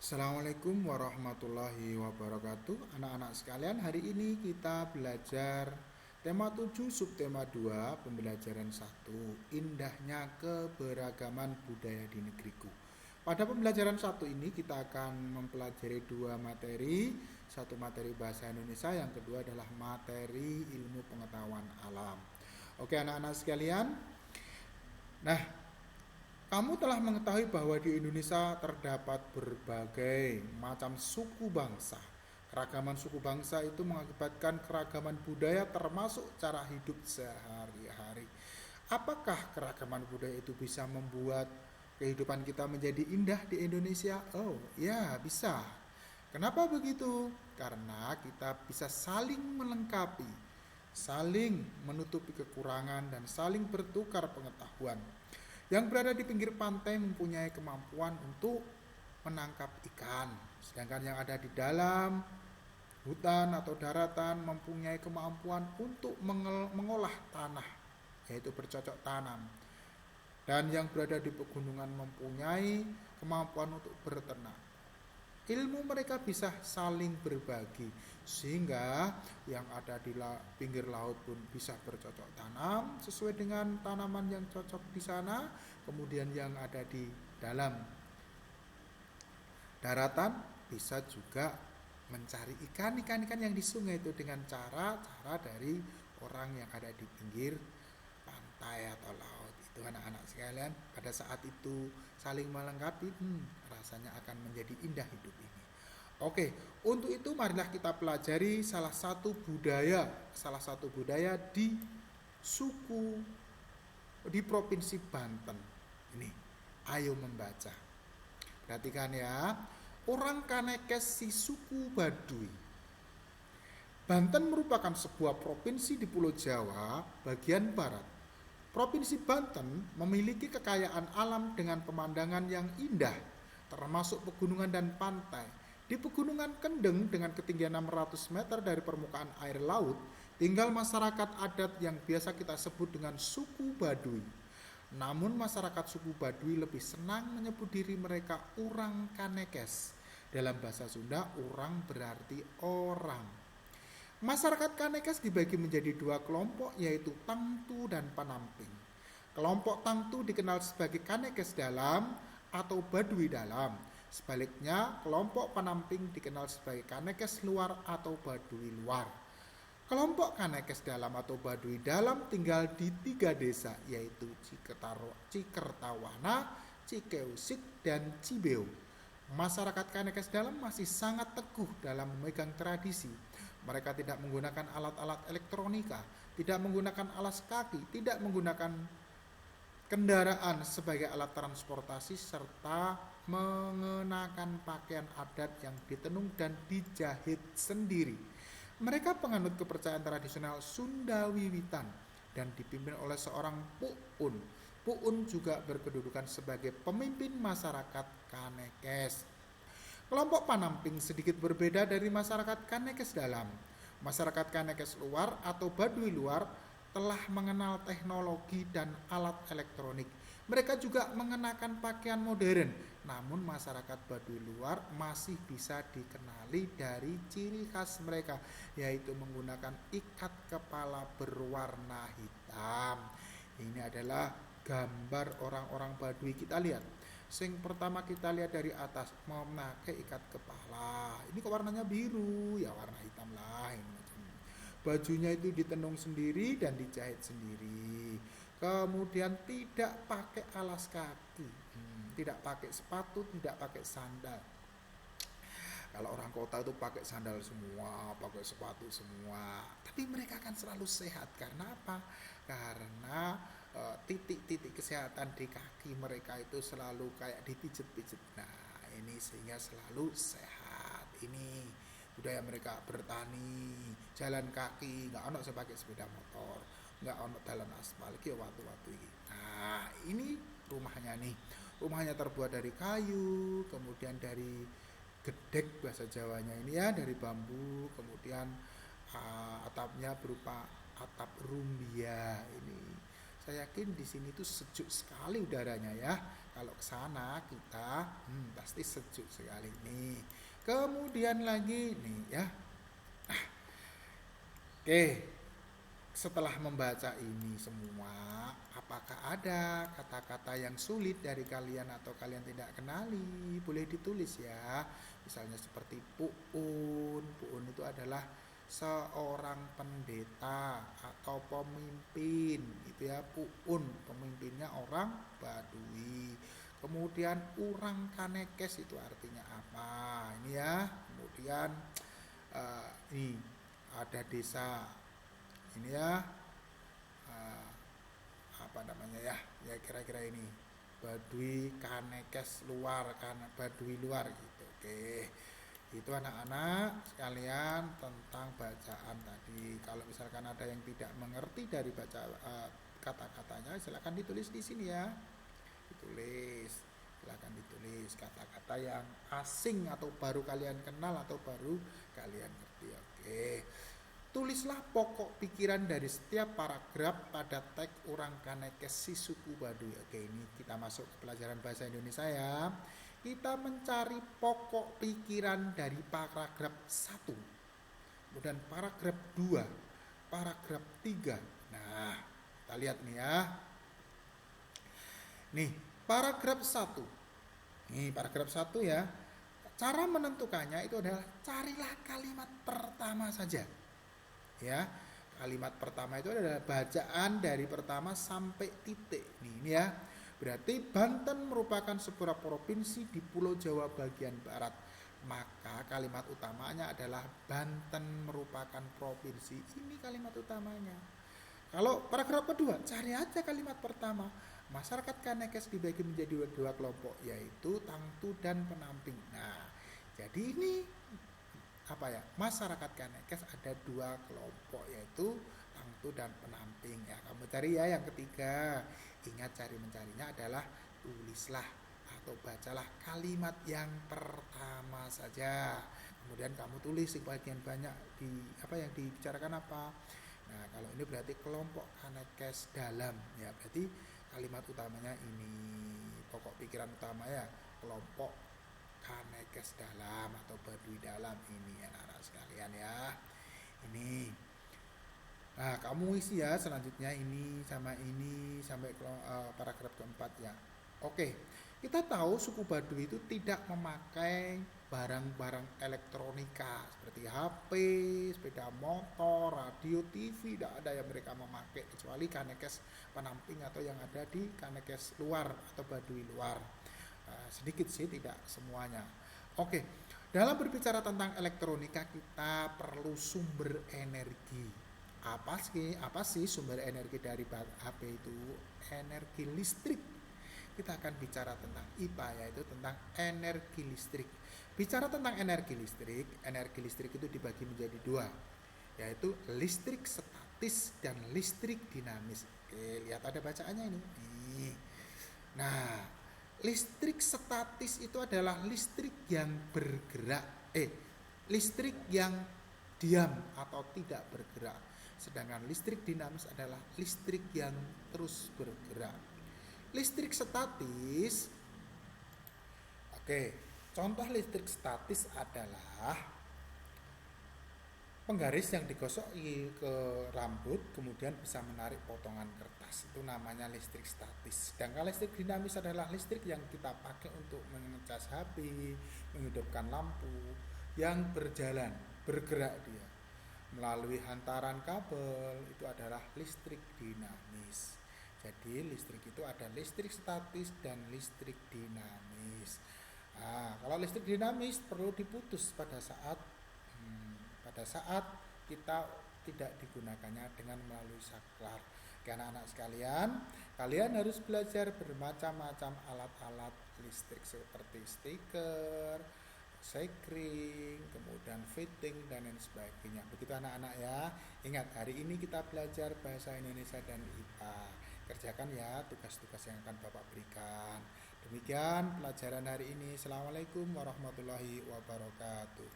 Assalamualaikum warahmatullahi wabarakatuh. Anak-anak sekalian, hari ini kita belajar tema 7 subtema 2 pembelajaran 1, indahnya keberagaman budaya di negeriku. Pada pembelajaran 1 ini kita akan mempelajari dua materi, satu materi bahasa Indonesia, yang kedua adalah materi ilmu pengetahuan alam. Oke anak-anak sekalian. Nah, kamu telah mengetahui bahwa di Indonesia terdapat berbagai macam suku bangsa. Keragaman suku bangsa itu mengakibatkan keragaman budaya termasuk cara hidup sehari-hari. Apakah keragaman budaya itu bisa membuat kehidupan kita menjadi indah di Indonesia? Oh, ya, bisa. Kenapa begitu? Karena kita bisa saling melengkapi, saling menutupi kekurangan, dan saling bertukar pengetahuan. Yang berada di pinggir pantai mempunyai kemampuan untuk menangkap ikan, sedangkan yang ada di dalam hutan atau daratan mempunyai kemampuan untuk mengolah tanah, yaitu bercocok tanam. Dan yang berada di pegunungan mempunyai kemampuan untuk berternak. Ilmu mereka bisa saling berbagi, sehingga yang ada di pinggir laut pun bisa bercocok tanam sesuai dengan tanaman yang cocok di sana. Kemudian yang ada di dalam daratan bisa juga mencari ikan yang di sungai itu dengan cara-cara dari orang yang ada di pinggir pantai atau laut. Itu anak-anak sekalian, pada saat itu saling melengkapi, rasanya akan menjadi indah hidup ini. Oke, untuk itu marilah kita pelajari salah satu budaya di suku di provinsi Banten. Ini, ayo membaca. Perhatikan ya, orang Kanekes si suku Baduy. Banten merupakan sebuah provinsi di Pulau Jawa bagian barat. Provinsi Banten memiliki kekayaan alam dengan pemandangan yang indah, termasuk pegunungan dan pantai. Di Pegunungan Kendeng dengan ketinggian 600 meter dari permukaan air laut, tinggal masyarakat adat yang biasa kita sebut dengan suku Baduy. Namun masyarakat suku Baduy lebih senang menyebut diri mereka orang Kanekes. Dalam bahasa Sunda, orang berarti orang. Masyarakat Kanekes dibagi menjadi dua kelompok, yaitu Tangtu dan Panamping. Kelompok Tangtu dikenal sebagai Kanekes Dalam atau Baduy Dalam. Sebaliknya, kelompok Panamping dikenal sebagai Kanekes Luar atau Baduy Luar. Kelompok Kanekes Dalam atau Baduy Dalam tinggal di 3 desa, yaitu Cikertawana, Cikeusik, dan Cibeu. Masyarakat Kanekes Dalam masih sangat teguh dalam memegang tradisi. Mereka tidak menggunakan alat-alat elektronika, tidak menggunakan alas kaki, tidak menggunakan kendaraan sebagai alat transportasi, serta mengenakan pakaian adat yang ditenun dan dijahit sendiri. Mereka penganut kepercayaan tradisional Sunda Wiwitan dan dipimpin oleh seorang Puun. Puun juga berkedudukan sebagai pemimpin masyarakat Kanekes. Kelompok Panamping sedikit berbeda dari masyarakat Kanekes Dalam. Masyarakat Kanekes Luar atau Baduy Luar telah mengenal teknologi dan alat elektronik. Mereka juga mengenakan pakaian modern, namun masyarakat Baduy Luar masih bisa dikenali dari ciri khas mereka, yaitu menggunakan ikat kepala berwarna hitam. Ini adalah gambar orang-orang Baduy. Kita lihat. Sing pertama kita lihat dari atas, memakai ikat kepala. Ini kok warnanya biru, ya warna hitam lah. Bajunya itu ditenung sendiri dan dijahit sendiri. Kemudian tidak pakai alas kaki, tidak pakai sepatu, tidak pakai sandal. Kalau orang kota itu pakai sandal semua, pakai sepatu semua. Tapi mereka akan selalu sehat. Karena apa? Karena titik-titik kesehatan di kaki mereka itu selalu kayak dipijet-pijet. Nah, ini sehingga selalu sehat. Ini budaya mereka, bertani, jalan kaki, nggak ono saya pakai sepeda motor, nggak ono jalan aspal, ki waktu-waktu ini. Nah, ini rumahnya nih. Rumahnya terbuat dari kayu, kemudian dari gedek bahasa Jawanya ini ya, dari bambu, kemudian atapnya berupa atap rumbia ini. Saya yakin di sini tuh sejuk sekali udaranya ya. Kalau ke sana kita pasti sejuk sekali nih. Kemudian lagi nih ya. Oke, setelah membaca ini semua, apakah ada kata-kata yang sulit dari kalian atau kalian tidak kenali? Boleh ditulis ya. Misalnya seperti puun. Puun itu adalah seorang pendeta atau pemimpin, itu ya. Puun, pemimpinnya orang Baduy. Kemudian urang kanekes itu artinya apa? Ini ya. Kemudian ini ada desa ini ya, uh, apa namanya ya, ya kira-kira ini Baduy Kanekes luar, kan Baduy luar gitu. Oke, itu anak-anak sekalian tentang bacaan tadi. Kalau misalkan ada yang tidak mengerti dari baca kata-katanya, silakan ditulis di sini ya, ditulis, silakan ditulis kata-kata yang asing atau baru kalian kenal atau baru kalian ngerti. Oke, tulislah pokok pikiran dari setiap paragraf pada teks urang kanekes si suku Baduy. Oke, ini kita masuk ke pelajaran bahasa Indonesia ya. Kita mencari pokok pikiran dari paragraf 1. Kemudian paragraf 2, paragraf 3. Nah, kita lihat nih ya. Nih, paragraf 1. Nih, paragraf 1 ya. Cara menentukannya itu adalah carilah kalimat pertama saja. Ya, kalimat pertama itu adalah bacaan dari pertama sampai titik. Nih, ini ya. Berarti Banten merupakan sebuah provinsi di Pulau Jawa bagian barat. Maka kalimat utamanya adalah Banten merupakan provinsi. Ini kalimat utamanya. Kalau paragraf kedua, cari aja kalimat pertama. Masyarakat Kanekes dibagi menjadi dua kelompok, yaitu Tangtu dan Penamping. Nah, jadi ini apa ya, masyarakat Kanekes ada dua kelompok, yaitu Tangtu dan Penamping ya. Kamu cari ya yang ketiga. Ingat, cari mencarinya adalah tulislah atau bacalah kalimat yang pertama saja. Kemudian kamu tulis bagian banyak di apa yang dibicarakan apa. Nah, kalau ini berarti kelompok Kanekes dalam ya, berarti kalimat utamanya ini, pokok pikiran utama ya, kelompok Kanekes dalam atau Baduy dalam ini anak-anak sekalian ya. Ini. Nah, kamu isi ya selanjutnya ini sampai paragraf keempat ya. Oke, kita tahu suku Baduy itu tidak memakai barang-barang elektronika seperti HP, sepeda motor, radio, TV, tidak ada yang mereka memakai kecuali Kanekes Penamping atau yang ada di Kanekes luar atau Baduy luar. Sedikit sih, tidak semuanya. Oke, dalam berbicara tentang elektronika kita perlu sumber energi. Apa sih sumber energi dari HP itu? Energi listrik. Kita akan bicara tentang IPA, yaitu tentang energi listrik. Bicara tentang energi listrik itu dibagi menjadi dua, yaitu listrik statis dan listrik dinamis. Oke, lihat ada bacaannya ini. Nah, listrik statis itu adalah listrik yang bergerak, listrik yang diam atau tidak bergerak. Sedangkan listrik dinamis adalah listrik yang terus bergerak. Listrik statis, contoh listrik statis adalah penggaris yang digosok ke rambut kemudian bisa menarik potongan kertas, itu namanya listrik statis. Sedangkan listrik dinamis adalah listrik yang kita pakai untuk mengecas HP, menghidupkan lampu, yang berjalan, bergerak dia melalui hantaran kabel, itu adalah listrik dinamis. Jadi listrik itu ada listrik statis dan listrik dinamis. Nah, kalau listrik dinamis perlu diputus pada saat kita tidak digunakannya dengan melalui saklar. Karena anak sekalian, kalian harus belajar bermacam-macam alat-alat listrik seperti stiker, sekring, kemudian fitting dan lain sebagainya. Begitu anak-anak ya. Ingat, hari ini kita belajar bahasa Indonesia dan IPA. Kerjakan ya tugas-tugas yang akan Bapak berikan. Demikian pelajaran hari ini. Assalamualaikum warahmatullahi wabarakatuh.